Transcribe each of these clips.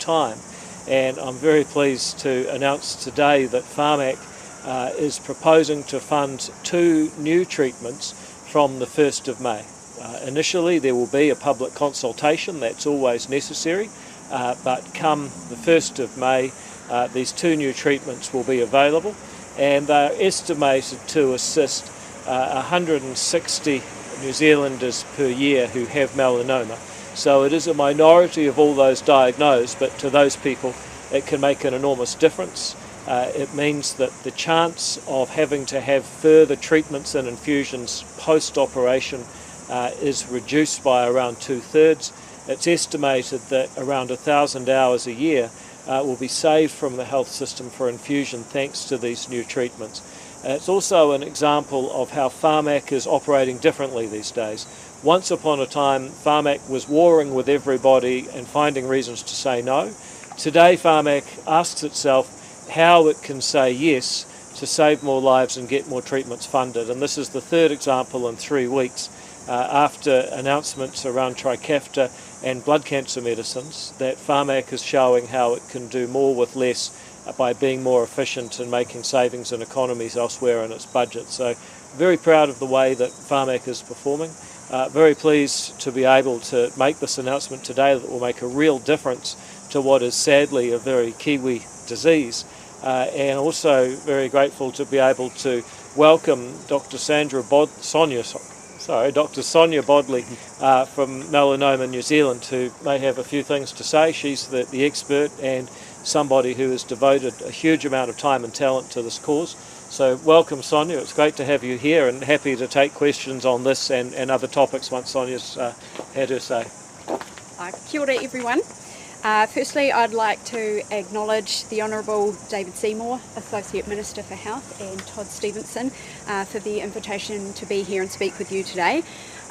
time. And I'm very pleased to announce today that Pharmac is proposing to fund 2 new treatments from the 1st of May. Initially there will be a public consultation, that's always necessary, but come the 1st of May these 2 new treatments will be available, and they're estimated to assist 160 New Zealanders per year who have melanoma. So it is a minority of all those diagnosed, but to those people it can make an enormous difference. It means that the chance of having to have further treatments and infusions post-operation is reduced by around 2/3. It's estimated that around 1,000 hours a year will be saved from the health system for infusion thanks to these new treatments. It's also an example of how Pharmac is operating differently these days. Once upon a time, Pharmac was warring with everybody and finding reasons to say no. Today, Pharmac asks itself how it can say yes to save more lives and get more treatments funded. And this is the 3rd example in 3 weeks after announcements around Trikafta and blood cancer medicines that Pharmac is showing how it can do more with less by being more efficient and making savings and economies elsewhere in its budget. So very proud of the way that Pharmac is performing. Very pleased to be able to make this announcement today that will make a real difference to what is sadly a very Kiwi disease. And also very grateful to be able to welcome Dr. Sonia Bodley from Melanoma New Zealand, who may have a few things to say. She's the expert and somebody who has devoted a huge amount of time and talent to this cause. So welcome, Sonia. It's great to have you here, and happy to take questions on this and other topics once Sonia's had her say. Kia ora, everyone. Firstly, I'd like to acknowledge the Honourable David Seymour, Associate Minister for Health, and Todd Stevenson for the invitation to be here and speak with you today.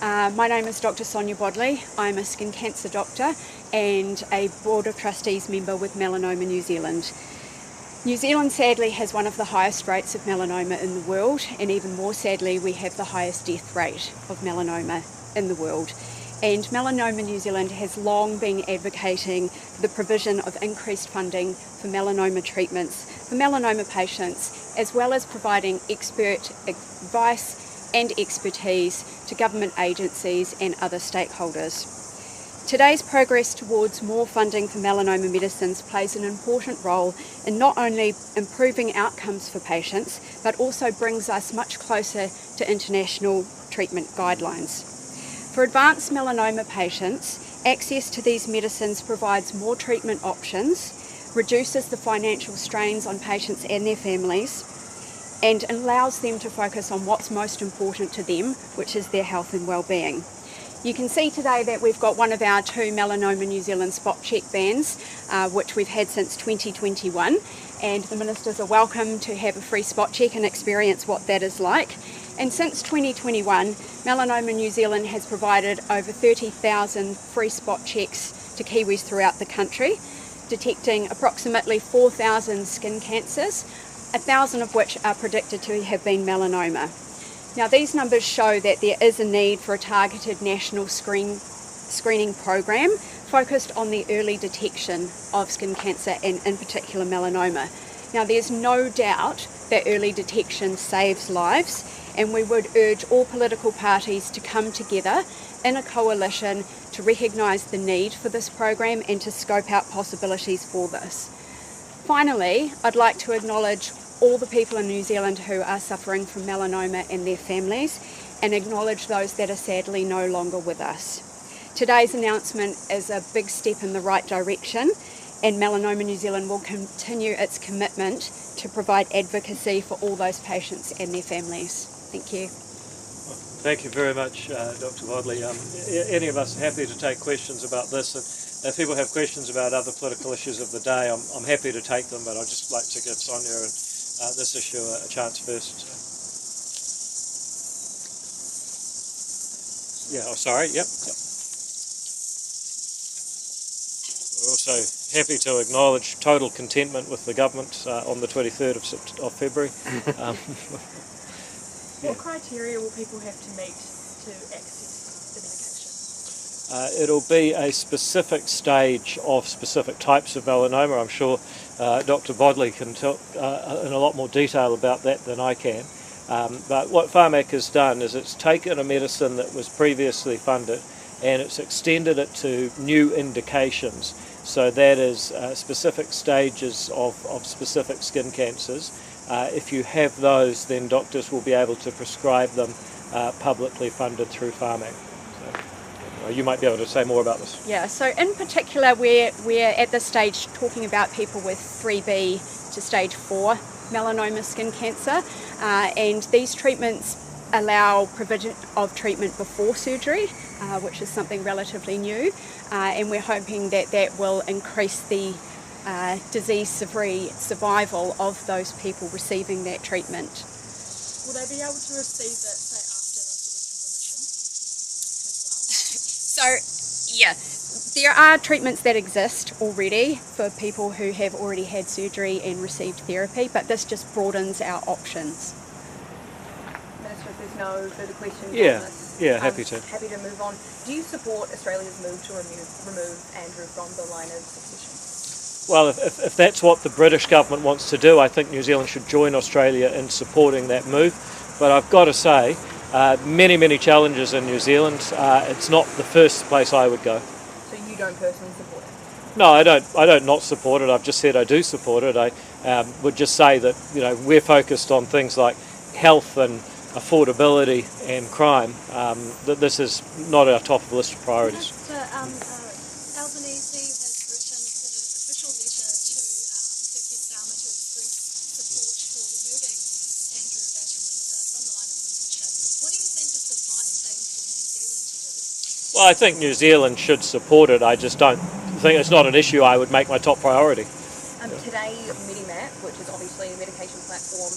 My name is Dr. Sonia Bodley. I'm a skin cancer doctor and a Board of Trustees member with Melanoma New Zealand. New Zealand sadly has one of the highest rates of melanoma in the world, and even more sadly we have the highest death rate of melanoma in the world. And Melanoma New Zealand has long been advocating for the provision of increased funding for melanoma treatments for melanoma patients, as well as providing expert advice and expertise to government agencies and other stakeholders. Today's progress towards more funding for melanoma medicines plays an important role in not only improving outcomes for patients, but also brings us much closer to international treatment guidelines. For advanced melanoma patients, access to these medicines provides more treatment options, reduces the financial strains on patients and their families, and allows them to focus on what's most important to them, which is their health and well-being. You can see today that we've got one of our 2 Melanoma New Zealand spot check vans, which we've had since 2021, and the ministers are welcome to have a free spot check and experience what that is like. And since 2021, Melanoma New Zealand has provided over 30,000 free spot checks to Kiwis throughout the country, detecting approximately 4,000 skin cancers, 1,000 of which are predicted to have been melanoma. Now, these numbers show that there is a need for a targeted national screening program focused on the early detection of skin cancer and in particular melanoma. Now, there's no doubt that early detection saves lives, and we would urge all political parties to come together in a coalition to recognise the need for this program and to scope out possibilities for this. Finally, I'd like to acknowledge all the people in New Zealand who are suffering from melanoma and their families, and acknowledge those that are sadly no longer with us. Today's announcement is a big step in the right direction, and Melanoma New Zealand will continue its commitment to provide advocacy for all those patients and their families. Thank you. Thank you very much, Dr. Bodley. Any of us are happy to take questions about this. If people have questions about other political issues of the day, I'm happy to take them, but I'd just like to give Sonia and this issue a chance first. Yeah, oh, sorry, yep. We're also happy to acknowledge total contentment with the government on the 23rd of February. What criteria will people have to meet to access the It'll be a specific stage of specific types of melanoma. I'm sure Dr. Bodley can talk in a lot more detail about that than I can. But what Pharmac has done is it's taken a medicine that was previously funded and it's extended it to new indications. So that is specific stages of specific skin cancers. If you have those, then doctors will be able to prescribe them publicly funded through Pharmac. So, you might be able to say more about this. Yeah, so in particular we're at this stage talking about people with 3B to stage 4 melanoma skin cancer, and these treatments allow provision of treatment before surgery, which is something relatively new, and we're hoping that that will increase the disease-free survival of those people receiving that treatment. Will they be able to receive it, say, after the sort of remission as well? So, yeah, there are treatments that exist already for people who have already had surgery and received therapy, but this just broadens our options. Minister, if there's no further questions on this, happy to. Happy to move on. Do you support Australia's move to remove Andrew from the line of succession? Well, if that's what the British government wants to do, I think New Zealand should join Australia in supporting that move. But I've got to say, many challenges in New Zealand. It's not the first place I would go. So you don't personally support it? No, I don't not support it. I've just said I do support it. I would just say that we're focused on things like health and affordability and crime. That this is not our top of the list of priorities. Albanese has written an official letter to Sir Keir Starmer to express support for removing Andrew Batten-Windsor from the line of succession. What do you think is the right thing for New Zealand to do? Well, I think New Zealand should support it. I just don't think it's not an issue I would make my top priority. Today, melanoma, which is obviously a medication platform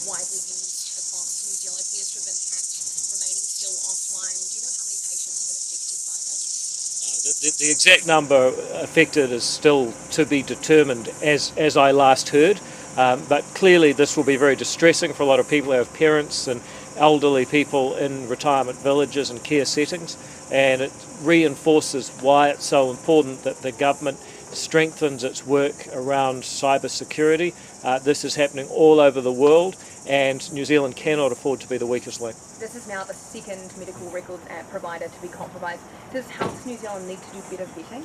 widely used across New Zealand, appears to have been hacked, remaining still offline. Do you know how many patients have been affected by this? The exact number affected is still to be determined as I last heard, but clearly this will be very distressing for a lot of people who have parents and elderly people in retirement villages and care settings, and it reinforces why it's so important that the government strengthens its work around cyber security. This is happening all over the world, and New Zealand cannot afford to be the weakest link. This is now the second medical records provider to be compromised. Does Health New Zealand need to do better vetting?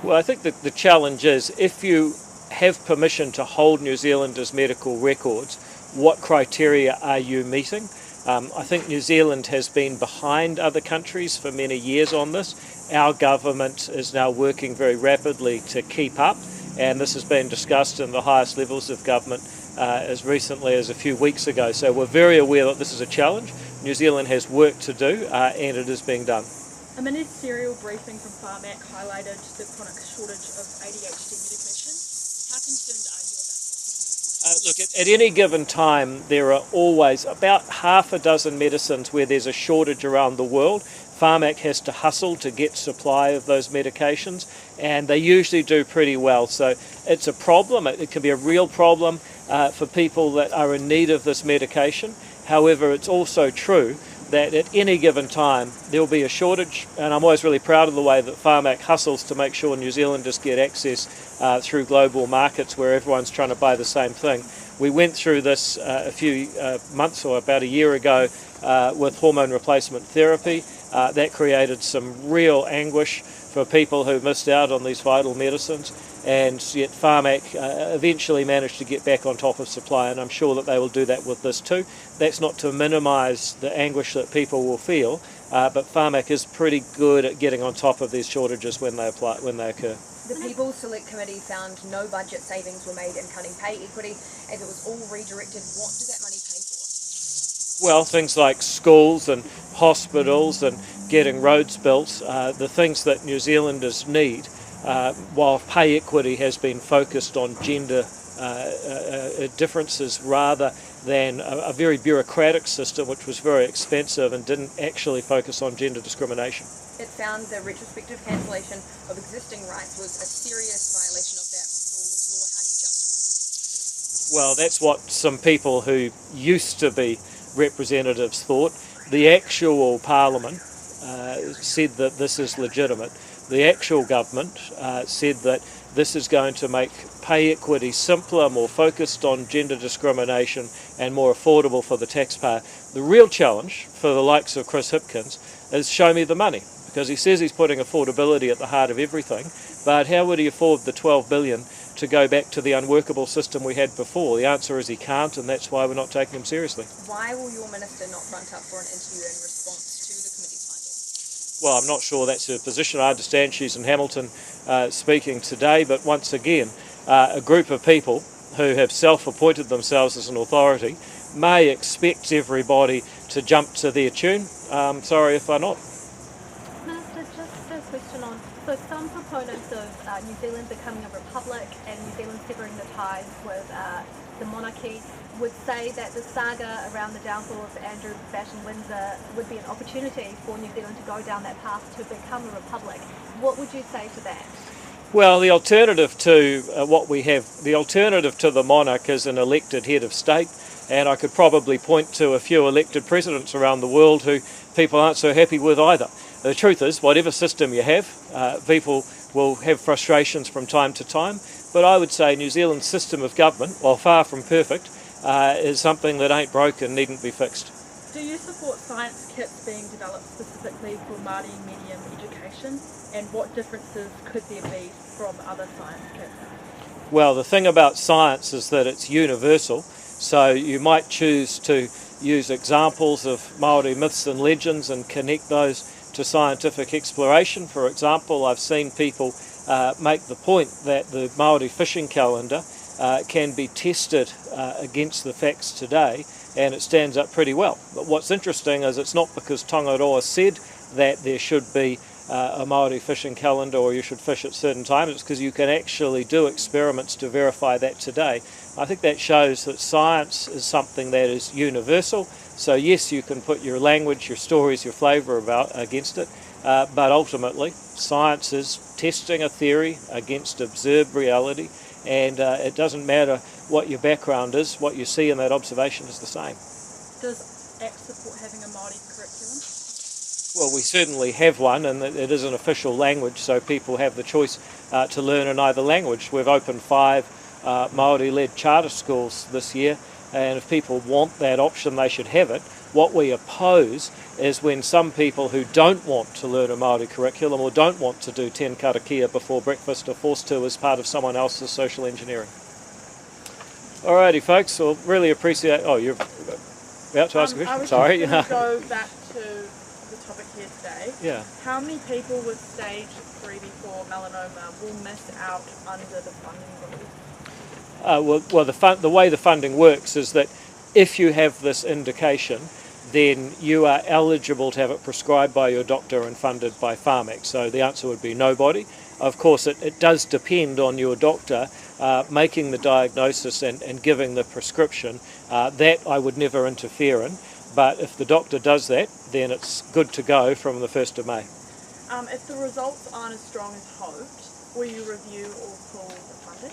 Well, I think that the challenge is if you have permission to hold New Zealanders' medical records, what criteria are you meeting? I think New Zealand has been behind other countries for many years on this. Our government is now working very rapidly to keep up, and this has been discussed in the highest levels of government as recently as a few weeks ago. So we're very aware that this is a challenge. New Zealand has work to do, and it is being done. A ministerial briefing from Pharmac highlighted the chronic shortage of ADHD medication. How concerned are you about this? Look, at any given time, there are always about half a dozen medicines where there's a shortage around the world. Pharmac has to hustle to get supply of those medications, and they usually do pretty well. So it's a problem. It can be a real problem for people that are in need of this medication. However, it's also true that at any given time there will be a shortage, and I'm always really proud of the way that Pharmac hustles to make sure New Zealanders get access through global markets where everyone's trying to buy the same thing. We went through this a few months or about a year ago with hormone replacement therapy. That created some real anguish for people who missed out on these vital medicines, and yet Pharmac eventually managed to get back on top of supply, and I'm sure that they will do that with this too. That's not to minimise the anguish that people will feel, but Pharmac is pretty good at getting on top of these shortages when they occur. The People's Select Committee found no budget savings were made in cutting pay equity as it was all redirected. What did that money pay for? Well, things like schools and hospitals and getting roads built, the things that New Zealanders need, while pay equity has been focused on gender differences rather than a very bureaucratic system which was very expensive and didn't actually focus on gender discrimination. It found the retrospective cancellation of existing rights was a serious violation of that rule of law. How do you justify that? Well, that's what some people who used to be representatives thought. The actual Parliament said that this is legitimate. The actual government said that this is going to make pay equity simpler, more focused on gender discrimination and more affordable for the taxpayer. The real challenge for the likes of Chris Hipkins is show me the money, because he says he's putting affordability at the heart of everything, but how would he afford the $12 billion to go back to the unworkable system we had before? The answer is he can't, and that's why we're not taking him seriously. Why will your minister not front up for an interview in response to the committee's findings? Well, I'm not sure that's her position. I understand she's in Hamilton speaking today, but once again, a group of people who have self-appointed themselves as an authority may expect everybody to jump to their tune. Sorry if they're not. Minister, just a question on, so some proponents of New Zealand becoming a republic and New Zealand severing the ties with the monarchy would say that the saga around the downfall of Andrew Batten Windsor would be an opportunity for New Zealand to go down that path to become a republic. What would you say to that? Well, the alternative to what we have, the alternative to the monarch is an elected head of state, and I could probably point to a few elected presidents around the world who people aren't so happy with either. The truth is, whatever system you have, people will have frustrations from time to time, but I would say New Zealand's system of government, while far from perfect, is something that ain't broken, needn't be fixed. Do you support science kits being developed specifically for Māori medium education, and what differences could there be from other science kits? Well, the thing about science is that it's universal, so you might choose to use examples of Māori myths and legends and connect those to scientific exploration. For example, I've seen people make the point that the Māori fishing calendar can be tested against the facts today, and it stands up pretty well. But what's interesting is it's not because Tongaroa said that there should be a Māori fishing calendar or you should fish at certain times, it's because you can actually do experiments to verify that today. I think that shows that science is something that is universal. So yes, you can put your language, your stories, your flavour against it, but ultimately science is testing a theory against observed reality, and it doesn't matter what your background is, what you see in that observation is the same. Does ACT support having a Māori curriculum? Well, we certainly have one, and it is an official language, so people have the choice to learn in either language. We've opened 5 Māori-led charter schools this year, and if people want that option, they should have it. What we oppose is when some people who don't want to learn a Māori curriculum or don't want to do 10 karakia before breakfast are forced to as part of someone else's social engineering. Alrighty, folks, we'll really appreciate... Oh, you're about to ask a question? Sorry. I was just going to go back to the topic here today. Yeah. How many people with stage 3-4 melanoma will miss out under the funding rules? Well, the way the funding works is that if you have this indication, then you are eligible to have it prescribed by your doctor and funded by Pharmac. So the answer would be nobody. Of course, it does depend on your doctor making the diagnosis and giving the prescription. That I would never interfere in. But if the doctor does that, then it's good to go from the 1st of May. If the results aren't as strong as hoped, will you review or pull the funding?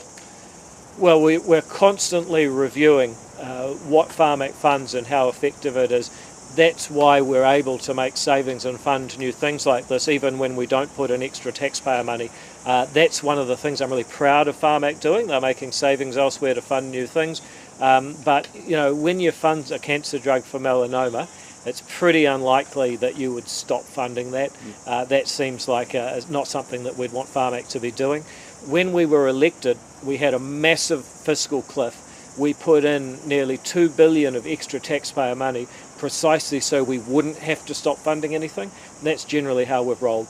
Well, we're constantly reviewing what Pharmac funds and how effective it is. That's why we're able to make savings and fund new things like this, even when we don't put in extra taxpayer money. That's one of the things I'm really proud of Pharmac doing. They're making savings elsewhere to fund new things. But, you know, when you fund a cancer drug for melanoma, it's pretty unlikely that you would stop funding that. That seems like not something that we'd want Pharmac to be doing. When we were elected, we had a massive fiscal cliff. We put in nearly $2 billion of extra taxpayer money precisely so we wouldn't have to stop funding anything. That's generally how we've rolled.